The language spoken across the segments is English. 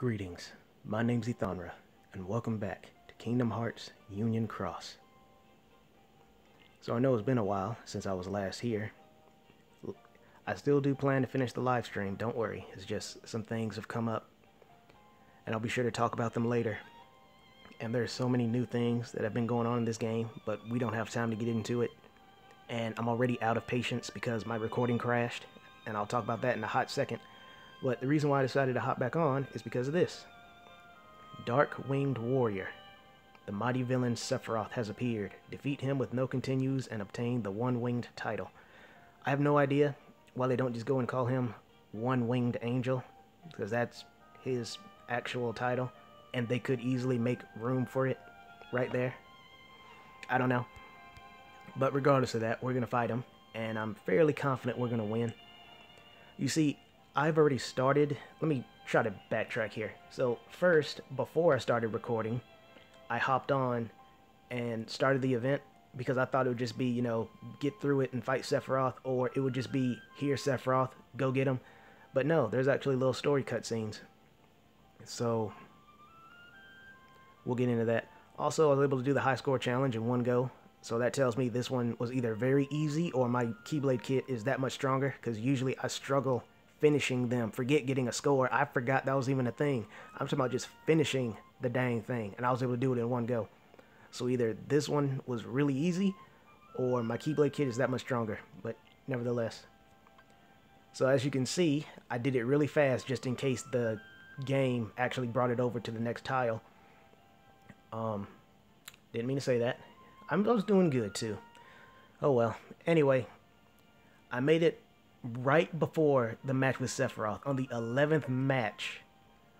Greetings, my name's Ethanra, and welcome back to Kingdom Hearts Union Cross. So I know it's been a while since I was last here. I still do plan to finish the live stream, don't worry, it's just some things have come up, and I'll be sure to talk about them later. And there's so many new things that have been going on in this game, but we don't have time to get into it. And I'm already out of patience because my recording crashed, and I'll talk about that in a hot second. But the reason why I decided to hop back on is because of this. Dark-Winged Warrior. The mighty villain SEPHIROTH has appeared. Defeat him with no continues and obtain the One-Winged title. I have no idea why they don't just go and call him One-Winged Angel, because that's his actual title, and they could easily make room for it right there. I don't know. But regardless of that, we're going to fight him, and I'm fairly confident we're going to win. You see, I've already started. Let me try to backtrack here. So first, before I started recording, I hopped on and started the event because I thought it would just be, get through it and fight SEPHIROTH, or it would just be, here SEPHIROTH, go get him. But no, there's actually little story cutscenes. So we'll get into that. Also, I was able to do the high score challenge in one go. So that tells me this one was either very easy or my Keyblade kit is that much stronger, because usually I struggle finishing them. Forget getting a score. I forgot that was even a thing. I'm talking about just finishing the dang thing, and I was able to do it in one go. So either this one was really easy or my Keyblade kit is that much stronger, but nevertheless. So as you can see, I did it really fast just in case the game actually brought it over to the next tile. Didn't mean to say that. I was doing good too. Oh well. Anyway, I made it right before the match with SEPHIROTH. On the 11th match,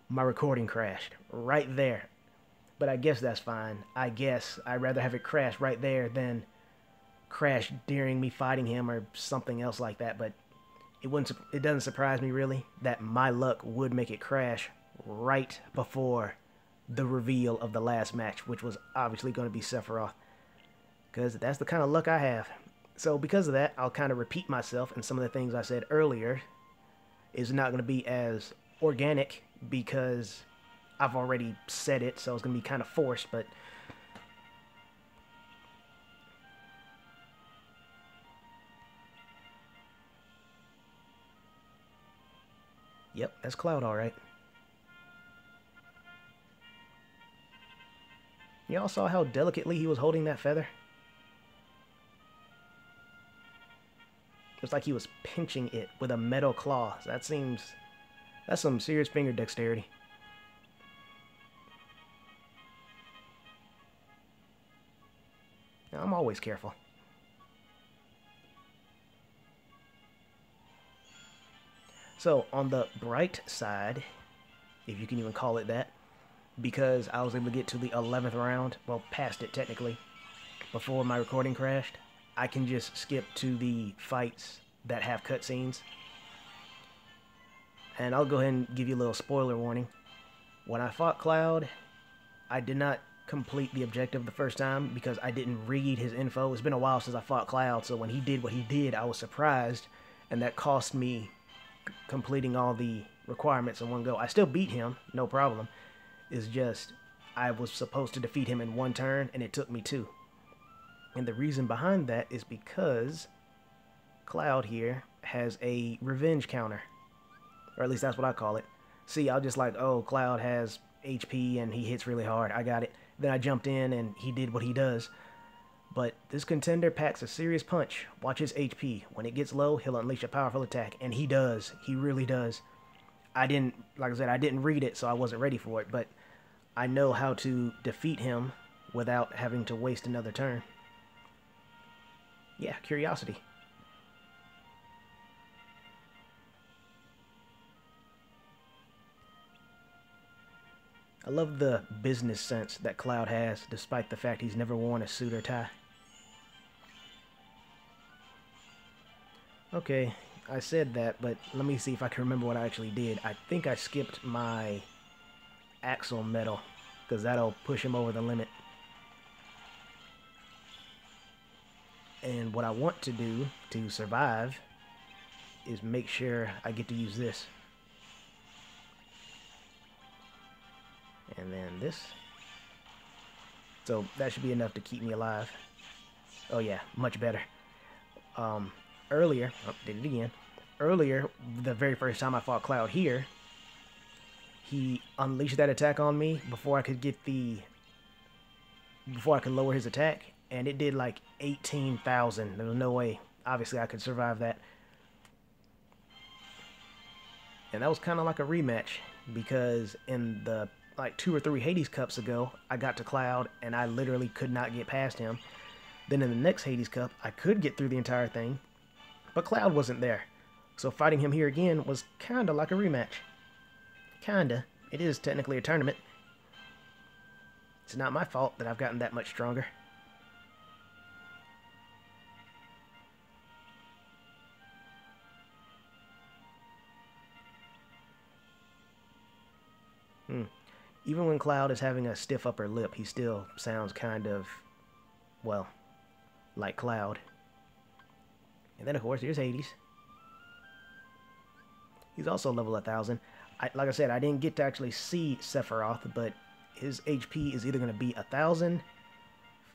my recording crashed. Right there. But I guess that's fine. I guess I'd rather have it crash right there than crash during me fighting him or something else like that. But it doesn't surprise me really that my luck would make it crash right before the reveal of the last match, which was obviously going to be SEPHIROTH. Because that's the kind of luck I have. So because of that, I'll kind of repeat myself, and some of the things I said earlier is not going to be as organic because I've already said it, so it's going to be kind of forced, but yep, that's Cloud alright. Y'all saw how delicately he was holding that feather? It's like he was pinching it with a metal claw. That's some serious finger dexterity. Now, I'm always careful. So, on the bright side, if you can even call it that, because I was able to get to the 11th round, well, past it technically, before my recording crashed, I can just skip to the fights that have cutscenes. And I'll go ahead and give you a little spoiler warning. When I fought Cloud, I did not complete the objective the first time because I didn't read his info. It's been a while since I fought Cloud, so when he did what he did, I was surprised, and that cost me completing all the requirements in one go. I still beat him, no problem. It's just, I was supposed to defeat him in one turn, and it took me two. And the reason behind that is because Cloud here has a revenge counter. Or at least that's what I call it. See, I was just like, oh, Cloud has HP and he hits really hard. I got it. Then I jumped in and he did what he does. But this contender packs a serious punch. Watch his HP. When it gets low, he'll unleash a powerful attack. And he does. He really does. Like I said, I didn't read it, so I wasn't ready for it. But I know how to defeat him without having to waste another turn. Yeah, curiosity. I love the business sense that Cloud has, despite the fact he's never worn a suit or tie. Okay, I said that, but let me see if I can remember what I actually did. I think I skipped my Axle medal, because that'll push him over the limit. And what I want to do to survive is make sure I get to use this. And then this. So that should be enough to keep me alive. Oh yeah, much better. Earlier, oh, did it again. Earlier, the very first time I fought Cloud here, he unleashed that attack on me before I could lower his attack, and it did like 18,000. There was no way, obviously, I could survive that. And that was kind of like a rematch, because in the like 2 or 3 Hades Cups ago, I got to Cloud, and I literally could not get past him. Then in the next Hades Cup, I could get through the entire thing, but Cloud wasn't there. So fighting him here again was kind of like a rematch. Kinda. It is technically a tournament. It's not my fault that I've gotten that much stronger. Even when Cloud is having a stiff upper lip, he still sounds kind of, well, like Cloud. And then, of course, here's Hades. He's also level 1,000. Like I said, I didn't get to actually see Sephiroth, but his HP is either going to be 1,000,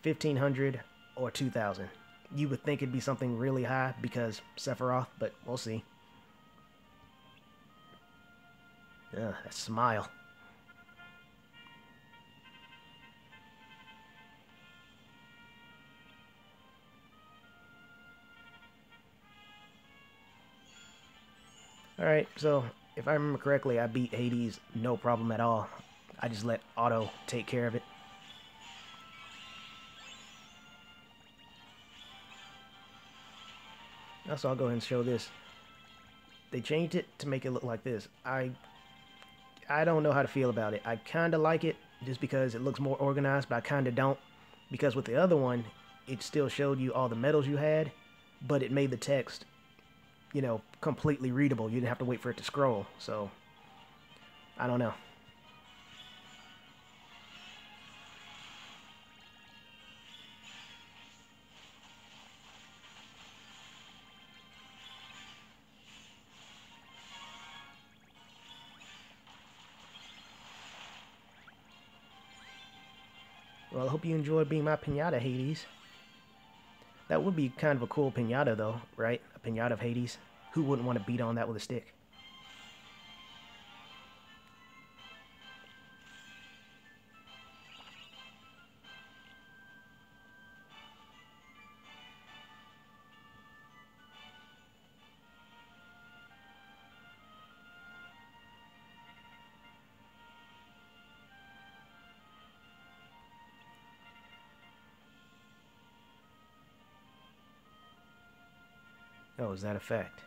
1,500, or 2,000. You would think it'd be something really high because Sephiroth, but we'll see. Ugh, that smile. Alright, so if I remember correctly, I beat Hades no problem at all. I just let Auto take care of it. Also, I'll go ahead and show this. They changed it to make it look like this. I don't know how to feel about it. I kind of like it just because it looks more organized, but I kind of don't. Because with the other one, it still showed you all the medals you had, but it made the text, you know, completely readable. You didn't have to wait for it to scroll. So, I don't know. Well, I hope you enjoyed being my pinata, Hades. That would be kind of a cool pinata, though, right? A pinata of Hades. Who wouldn't want to beat on that with a stick? Oh, is that a fact?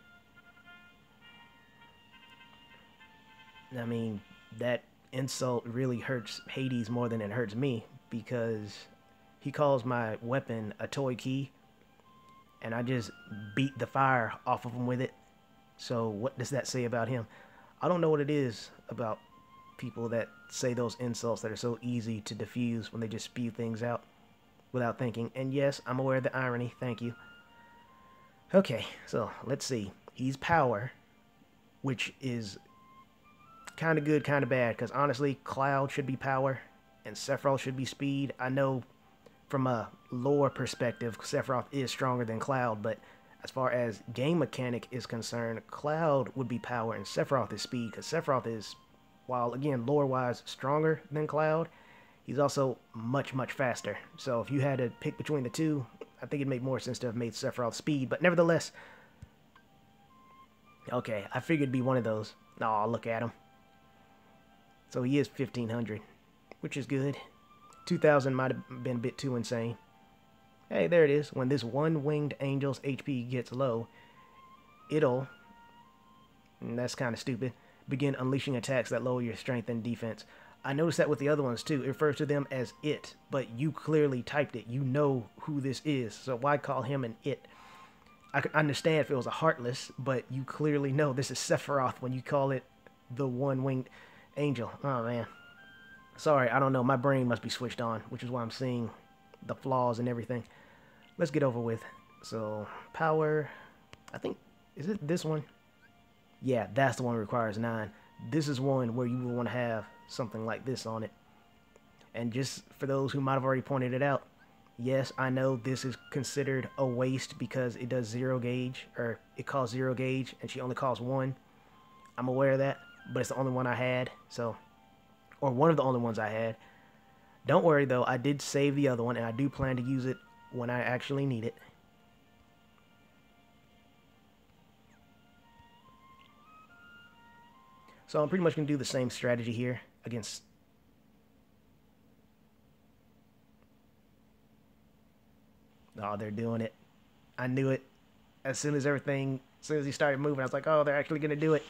I mean, that insult really hurts Hades more than it hurts me, because he calls my weapon a toy key, and I just beat the fire off of him with it. So what does that say about him? I don't know what it is about people that say those insults that are so easy to diffuse when they just spew things out without thinking. And yes, I'm aware of the irony. Thank you. Okay, so let's see. He's power, which is kind of good, kind of bad, because honestly, Cloud should be power, and Sephiroth should be speed. I know from a lore perspective, Sephiroth is stronger than Cloud, but as far as game mechanic is concerned, Cloud would be power, and Sephiroth is speed, because Sephiroth is, while again, lore-wise, stronger than Cloud, he's also much, much faster. So if you had to pick between the two, I think it'd make more sense to have made Sephiroth speed, but nevertheless, okay, I figured it'd be one of those. Aw, look at him. So he is 1,500, which is good. 2,000 might have been a bit too insane. Hey, there it is. When this one-winged angel's HP gets low, it'll, and that's kind of stupid, begin unleashing attacks that lower your strength and defense. I noticed that with the other ones too. It refers to them as it, but you clearly typed it. You know who this is, so why call him an it? I can understand if it was a Heartless, but you clearly know this is Sephiroth when you call it the one-winged angel. Oh, man. Sorry, I don't know. My brain must be switched on, which is why I'm seeing the flaws and everything. Let's get over with. So, power, I think, is it this one? Yeah, that's the one that requires 9. This is one where you will want to have something like this on it. And just for those who might have already pointed it out, yes, I know this is considered a waste because it does 0 gauge, or it costs 0 gauge, and she only costs 1. I'm aware of that, but it's the only one I had, so, or one of the only ones I had. Don't worry though, I did save the other one, and I do plan to use it when I actually need it. So I'm pretty much going to do the same strategy here against... Oh, they're doing it. I knew it. As soon as he started moving, I was like, oh, they're actually going to do it.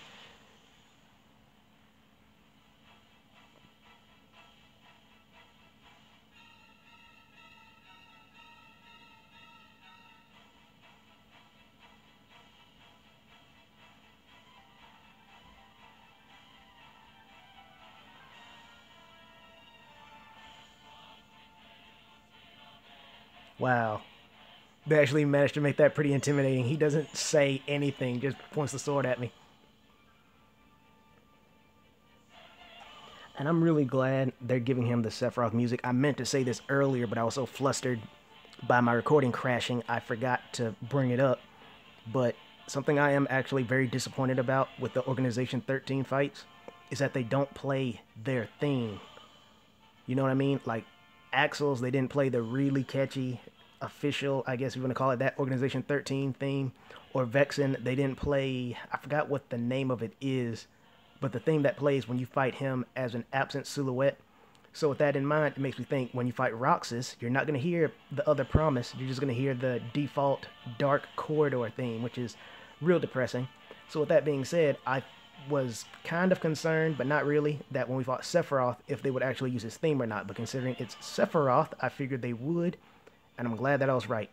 Wow. They actually managed to make that pretty intimidating. He doesn't say anything, just points the sword at me. And I'm really glad they're giving him the Sephiroth music. I meant to say this earlier, but I was so flustered by my recording crashing, I forgot to bring it up. But something I am actually very disappointed about with the Organization 13 fights is that they don't play their theme. You know what I mean? Like, Axel's, they didn't play the really catchy official, I guess you want to call it that, Organization 13 theme. Or Vexen, they didn't play, I forgot what the name of it is, but the theme that plays when you fight him as an absent silhouette. So with that in mind, it makes me think when you fight Roxas, you're not going to hear the other promise, you're just going to hear the default Dark Corridor theme, which is real depressing. So with that being said, I was kind of concerned, but not really, that when we fought Sephiroth, if they would actually use his theme or not. But considering it's Sephiroth, I figured they would, and I'm glad that I was right.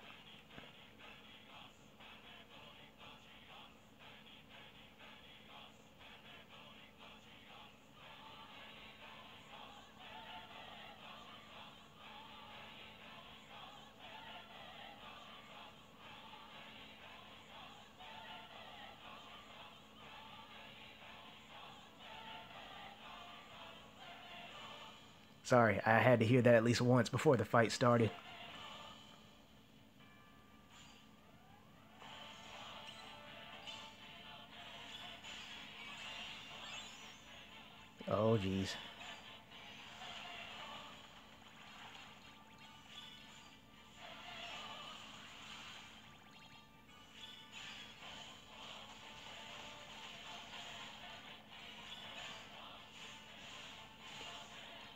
Sorry, I had to hear that at least once before the fight started. Oh, jeez.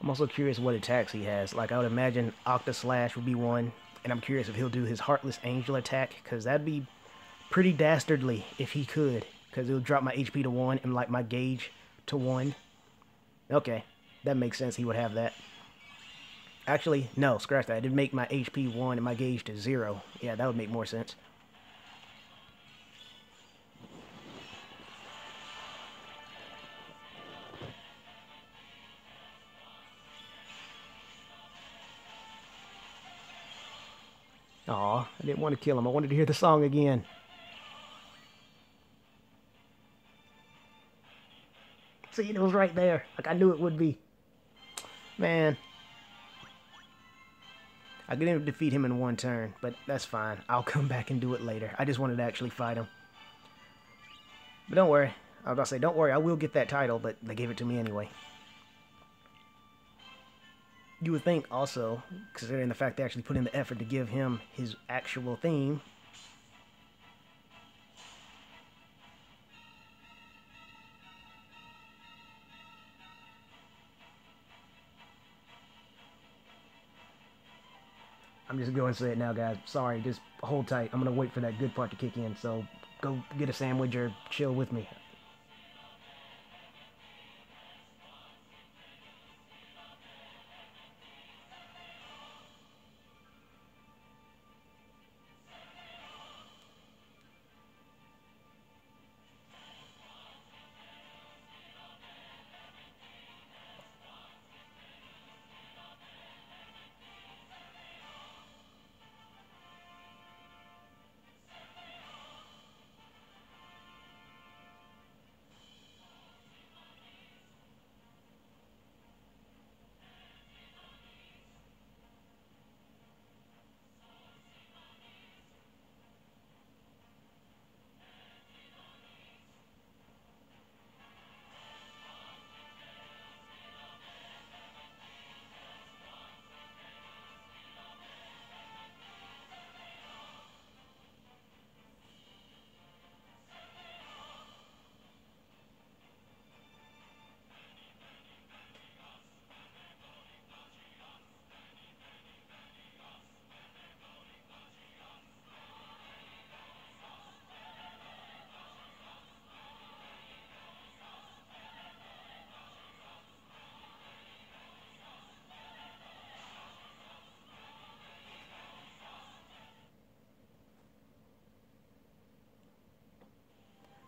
I'm also curious what attacks he has. Like, I would imagine Octa Slash would be one, and I'm curious if he'll do his Heartless Angel attack, because that'd be pretty dastardly if he could, because it'll drop my HP to 1 and, like, my gauge to 1. Okay, that makes sense, he would have that. Actually, no, scratch that. It'd make my HP 1 and my gauge to 0. Yeah, that would make more sense. Aw, I didn't want to kill him. I wanted to hear the song again. See, it was right there. Like, I knew it would be. Man. I couldn't defeat him in one turn, but that's fine. I'll come back and do it later. I just wanted to actually fight him. But don't worry. I was about to say, don't worry, I will get that title, but they gave it to me anyway. You would think also, considering the fact they actually put in the effort to give him his actual theme. I'm just going to say it now, guys. Sorry, just hold tight. I'm going to wait for that good part to kick in, so go get a sandwich or chill with me.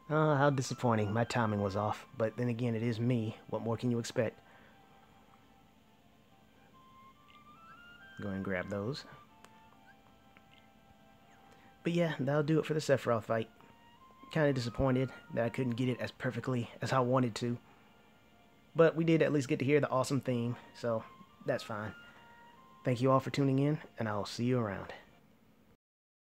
How disappointing. My timing was off. But then again, it is me. What more can you expect? Go ahead and grab those. But yeah, that'll do it for the Sephiroth fight. Kind of disappointed that I couldn't get it as perfectly as I wanted to. But we did at least get to hear the awesome theme, so that's fine. Thank you all for tuning in, and I'll see you around.